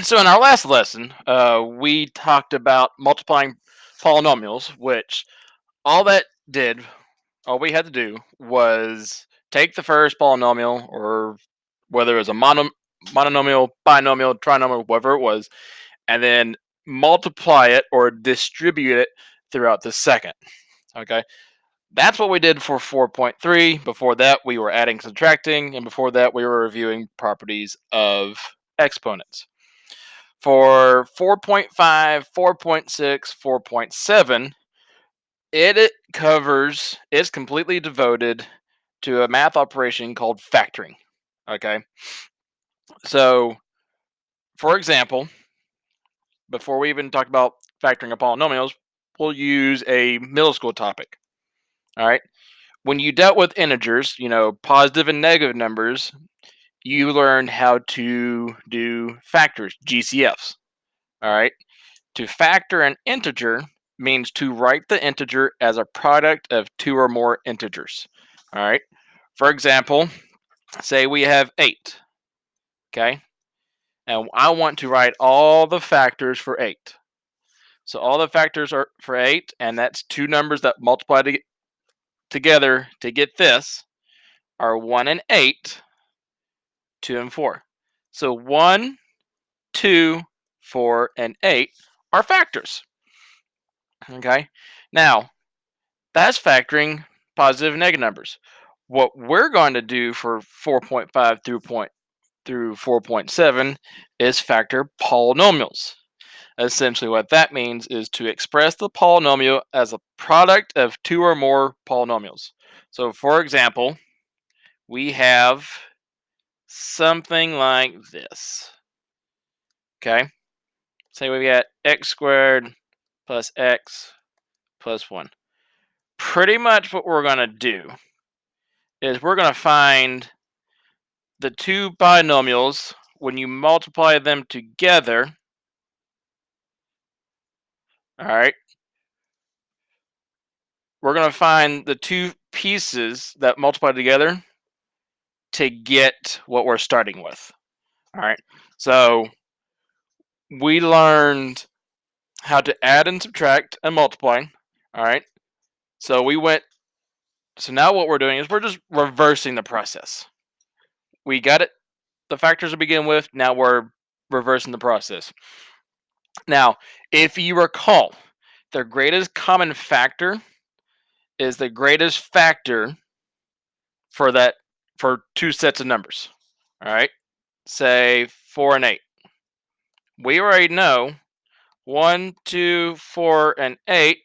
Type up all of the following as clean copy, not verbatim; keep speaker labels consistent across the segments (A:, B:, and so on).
A: So in our last lesson, we talked about multiplying polynomials, which all that did, all we had to do was take the first polynomial, or whether it was a monomial, binomial, trinomial, whatever it was, and then multiply it or distribute it throughout the second. Okay, that's what we did for 4.3. Before that, we were adding, subtracting, and before that, we were reviewing properties of exponents. For 4.5, 4.6, 4.7, it covers, it's completely devoted to a math operation called factoring. Okay, so for example, before we even talk about factoring of polynomials, we'll use a middle school topic. All right, when you dealt with integers, positive and negative numbers, you learned how to do factors, GCFs. All right, to factor an integer means to write the integer as a product of two or more integers. All right. For example, say we have 8. Okay. And I want to write all the factors for 8. So all the factors are for 8, and that's two numbers that multiply together to get this are 1 and 8, 2 and 4. So 1, 2, 4, and 8 are factors. Okay. Now, that's factoring positive and negative numbers. What we're going to do for 4.5 through 4.7 is factor polynomials. Essentially, what that means is to express the polynomial as a product of two or more polynomials. So, for example, we have something like this. Okay, say we got x squared plus x plus 1. Pretty much what we're going to do is we're going to find the two binomials when you multiply them together. All right, we're going to find the two pieces that multiply together to get what we're starting with. All right, so we learned how to add and subtract and multiply. All right, so now what we're doing is we're just reversing the process. We got it, the factors to begin with. Now we're reversing the process. Now, if you recall, the greatest common factor is the greatest factor for two sets of numbers. All right, say 4 and 8. We already know 1, 2, 4, and 8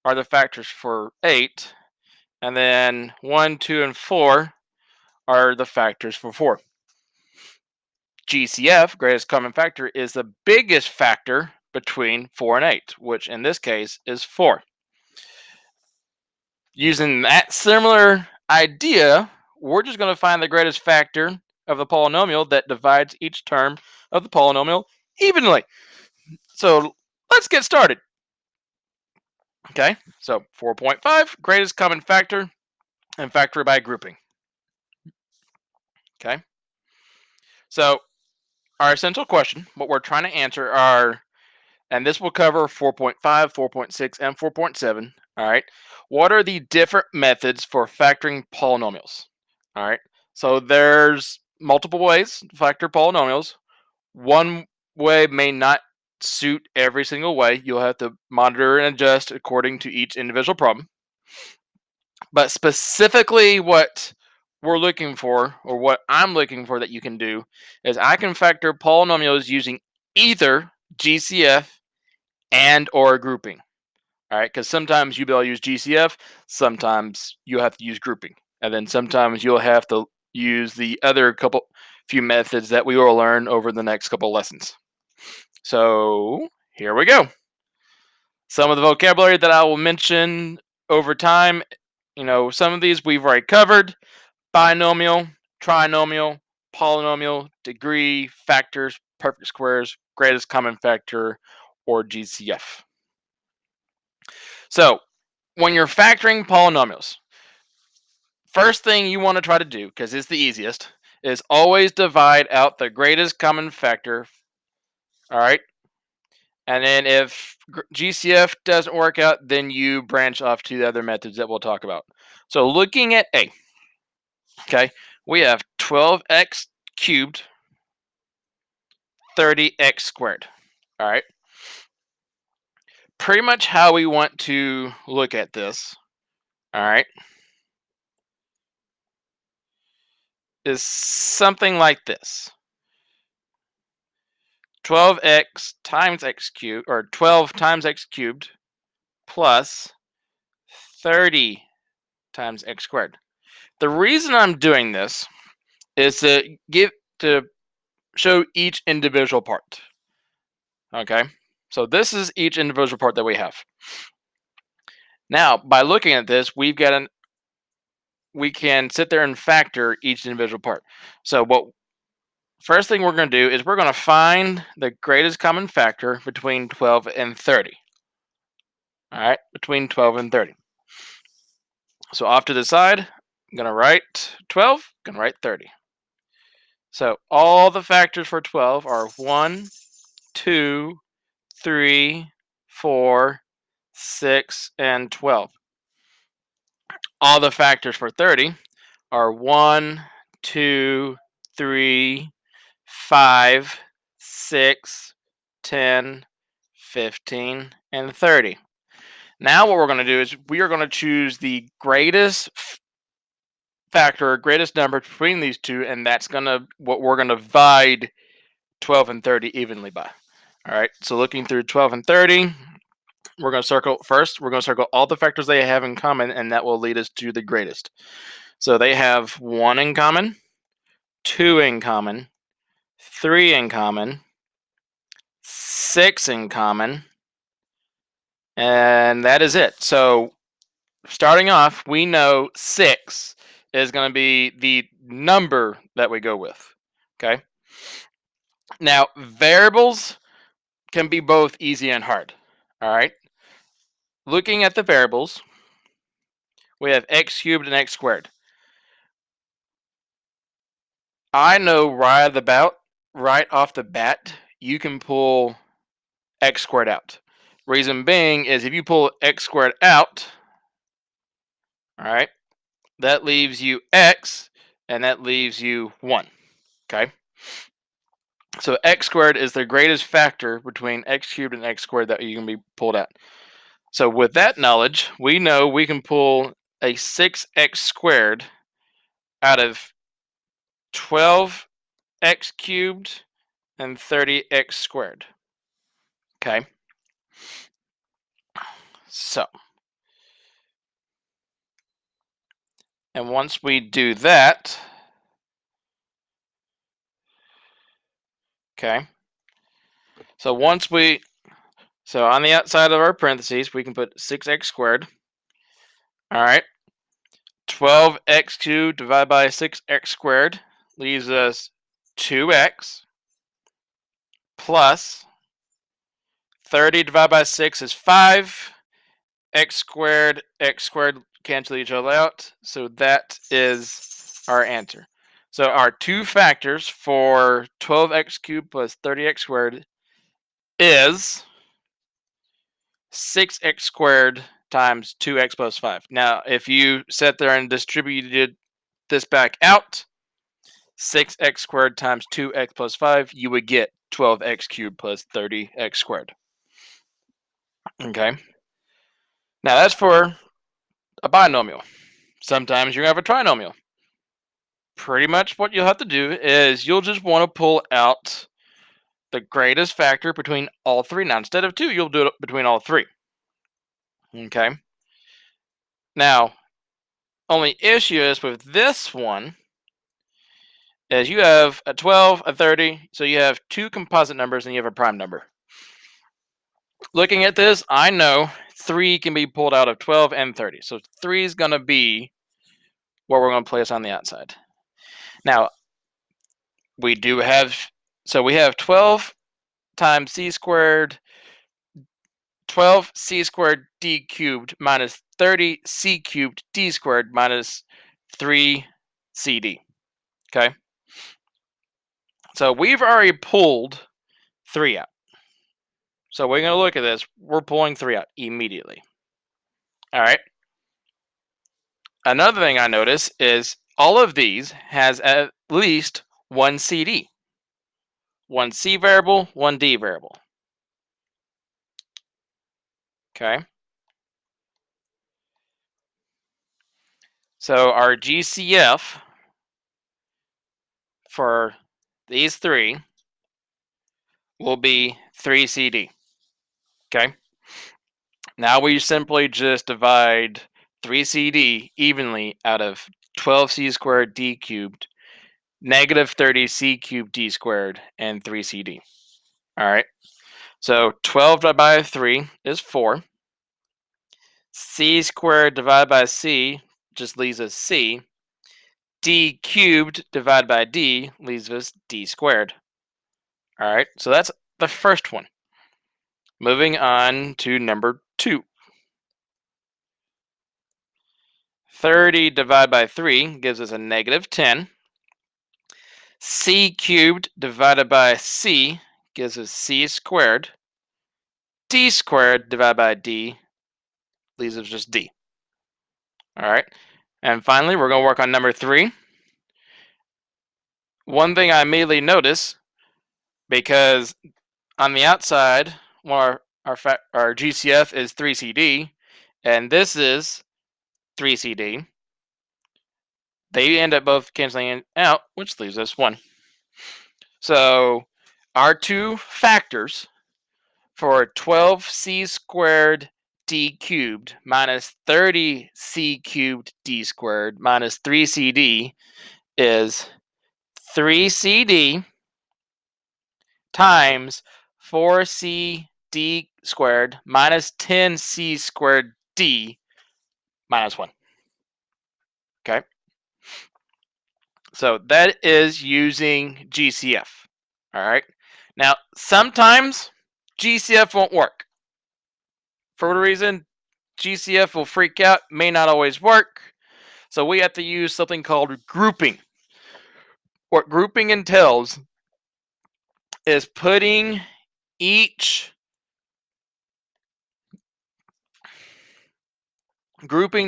A: are the factors for 8, and then 1, 2, and 4 are the factors for 4. GCF, greatest common factor, is the biggest factor between 4 and 8, which in this case is 4. Using that similar idea, we're just going to find the greatest factor of the polynomial that divides each term of the polynomial evenly. So let's get started. Okay, so 4.5, greatest common factor, and factor by grouping. Okay, so our essential question, what we're trying to answer are, and this will cover 4.5, 4.6, and 4.7. All right, what are the different methods for factoring polynomials? All right, so there's multiple ways to factor polynomials. One way may not suit every single way. You'll have to monitor and adjust according to each individual problem. But specifically, what we're looking for, or what I'm looking for that you can do, is I can factor polynomials using either GCF and or grouping. All right, because sometimes you'll be able to use GCF, sometimes you'll have to use grouping, and then sometimes you'll have to use the other few methods that we will learn over the next couple lessons. So here we go. Some of the vocabulary that I will mention over time, some of these we've already covered: binomial, trinomial, polynomial, degree, factors, perfect squares, greatest common factor, or GCF. So when you're factoring polynomials, first thing you want to try to do, because it's the easiest, is always divide out the greatest common factor All right. And then if GCF doesn't work out, then you branch off to the other methods that we'll talk about. So looking at A, okay, we have 12x cubed, 30x squared. All right. Pretty much how we want to look at this, all right, is something like this. 12x times x cubed, or 12 times x cubed, plus 30 times x squared. The reason I'm doing this is to show each individual part. Okay, so this is each individual part that we have. Now, by looking at this, we can sit there and factor each individual part. So what first thing we're going to do is we're going to find the greatest common factor between 12 and 30. All right, between 12 and 30. So off to the side, I'm going to write 12, going to write 30. So all the factors for 12 are 1, 2, 3, 4, 6, and 12. All the factors for 30 are 1, 2, 3, 5, 6, 10, 15, and 30. Now what we're going to do is we are going to choose the greatest factor, greatest number between these two, and that's what we're going to divide 12 and 30 evenly by. All right, so looking through 12 and 30, we're going to circle all the factors they have in common, and that will lead us to the greatest. So they have 1 in common, 2 in common, 3 in common, 6 in common, and that is it. So starting off, we know 6 is going to be the number that we go with. Okay. Now, variables can be both easy and hard. All right. Looking at the variables, we have x cubed and x squared. I know right off the bat, you can pull x squared out. Reason being is if you pull x squared out, all right, that leaves you x, and that leaves you 1. Okay. So x squared is the greatest factor between x cubed and x squared that you can be pulled out. So with that knowledge, we know we can pull a 6x squared out of 12x cubed and 30x squared. Okay. So, and once we do that, okay. So on the outside of our parentheses, we can put 6x squared. All right. 12x cubed divided by 6x squared leaves us 2x plus 30 divided by 6 is 5. X squared cancel each other out. So that is our answer. So our two factors for 12x cubed plus 30x squared is 6x squared times 2x plus 5. Now, if you sat there and distributed this back out, 6x squared times 2x plus 5, you would get 12x cubed plus 30x squared. Okay. Now, that's for a binomial. Sometimes you're going to have a trinomial. Pretty much what you'll have to do is you'll just want to pull out the greatest factor between all three. Now, instead of 2, you'll do it between all 3. Okay. Now, only issue is with this one is you have a 12, a 30, so you have 2 composite numbers and you have a prime number. Looking at this, I know 3 can be pulled out of 12 and 30. So 3 is going to be what we're going to place on the outside. Now, we have 12 times c squared, 12 c squared d cubed minus 30 c cubed d squared minus 3 cd. Okay. So we've already pulled 3 out. So we're going to look at this. We're pulling 3 out immediately. All right. Another thing I notice is all of these has at least one CD. One C variable, one D variable. Okay. So our GCF for these 3 will be 3CD. Okay. Now we simply just divide 3CD evenly out of 12C squared D cubed, negative 30C cubed D squared, and 3CD. All right. So 12 divided by 3 is 4. C squared divided by C just leaves us C. D cubed divided by D leaves us D squared. All right, so that's the first one. Moving on to number 2. 30 divided by 3 gives us a negative 10. C cubed divided by C gives us C squared. D squared divided by D leaves us just D. All right, and finally, we're going to work on number 3. One thing I immediately notice, because on the outside, our GCF is 3CD, and this is 3CD. They end up both canceling out, which leaves us 1. So our 2 factors for 12C squared D cubed minus 30C cubed D squared minus 3CD is 3CD times 4CD squared minus 10C squared D minus 1. Okay. So that is using GCF. All right. Now, sometimes GCF won't work. For whatever reason, GCF will freak out, may not always work. So we have to use something called grouping. What grouping entails is grouping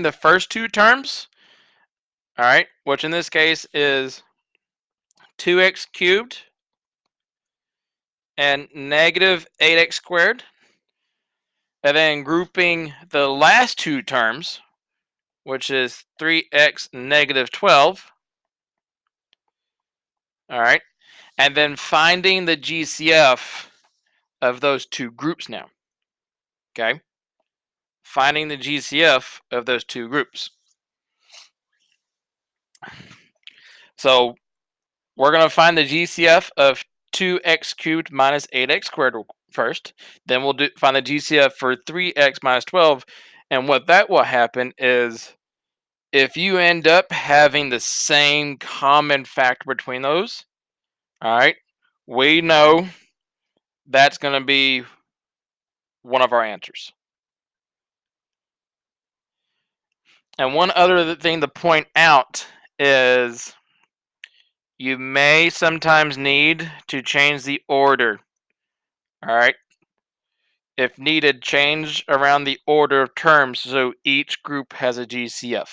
A: the first 2 terms, all right, which in this case is 2x cubed and negative 8x squared, and then grouping the last 2 terms, which is 3x negative 12, all right, and then finding the GCF of those 2 groups now, okay? Finding the GCF of those 2 groups. So we're going to find the GCF of 2x cubed minus 8x squared first. Then we'll find the GCF for 3x minus 12. And what that will happen is if you end up having the same common factor between those, all right, we know that's going to be one of our answers. And one other thing to point out is you may sometimes need to change the order. All right. If needed, change around the order of terms so each group has a GCF.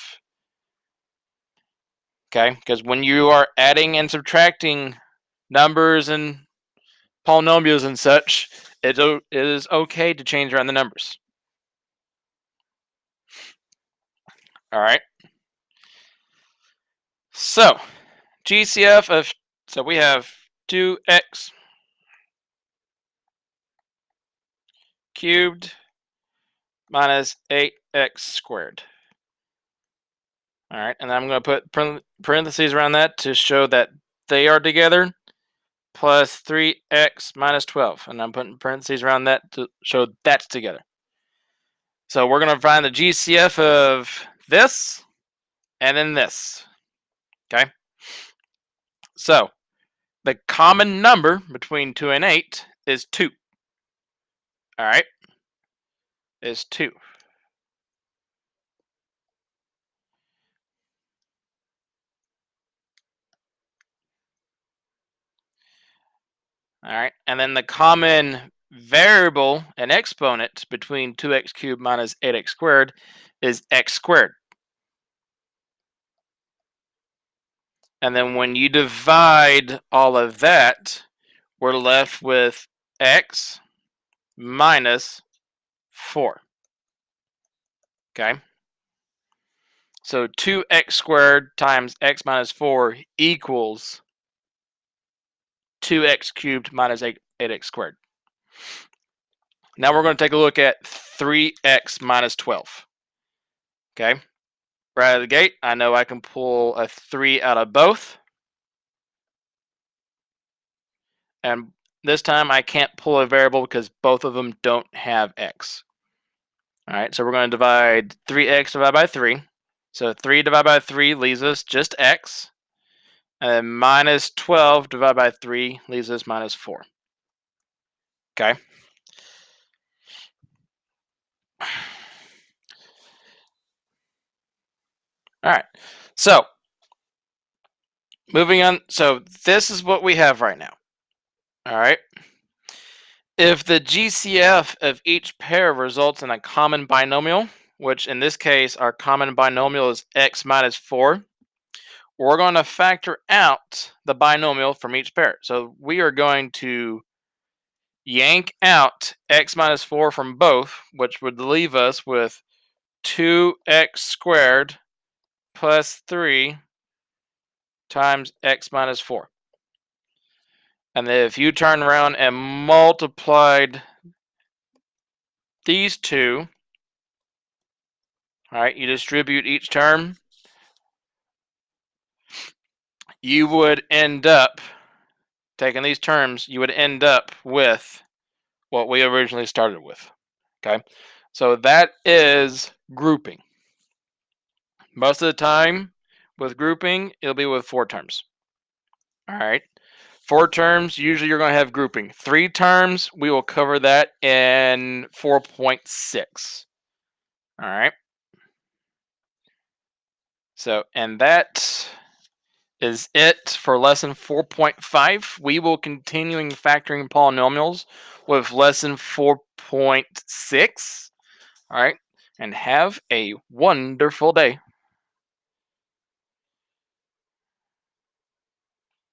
A: Okay, because when you are adding and subtracting numbers and polynomials and such, it is okay to change around the numbers. All right. So GCF of, so we have 2x cubed minus 8x squared. All right, and I'm going to put parentheses around that to show that they are together, plus 3x minus 12. And I'm putting parentheses around that to show that's together. So we're going to find the GCF of this and then this. Okay. So the common number between 2 and 8 is 2. All right. Is 2. All right. And then the common variable and exponent between 2x cubed minus 8x squared is x squared. And then when you divide all of that, we're left with x minus 4. Okay? So 2x squared times x minus 4 equals 2x cubed minus 8x squared. Now we're going to take a look at 3x minus 12. Okay? Right out of the gate, I know I can pull a 3 out of both. And this time I can't pull a variable because both of them don't have x. All right, so we're going to divide 3x divided by 3. So 3 divided by 3 leaves us just x. And then minus 12 divided by 3 leaves us minus 4. Okay. All right. So moving on. So this is what we have right now. All right. If the GCF of each pair results in a common binomial, which in this case our common binomial is x minus 4, we're going to factor out the binomial from each pair. So we are going to yank out x minus 4 from both, which would leave us with 2x squared plus 3 times x minus 4. And then if you turn around and multiplied these two, all right, you distribute each term, you would end up, taking these terms, you would end up with what we originally started with. Okay, so that is grouping. Most of the time with grouping, it'll be with 4 terms. All right, 4 terms, usually you're going to have grouping. 3 terms, we will cover that in 4.6. All right. So, and that is it for lesson 4.5. We will continuing factoring polynomials with lesson 4.6. All right. And have a wonderful day.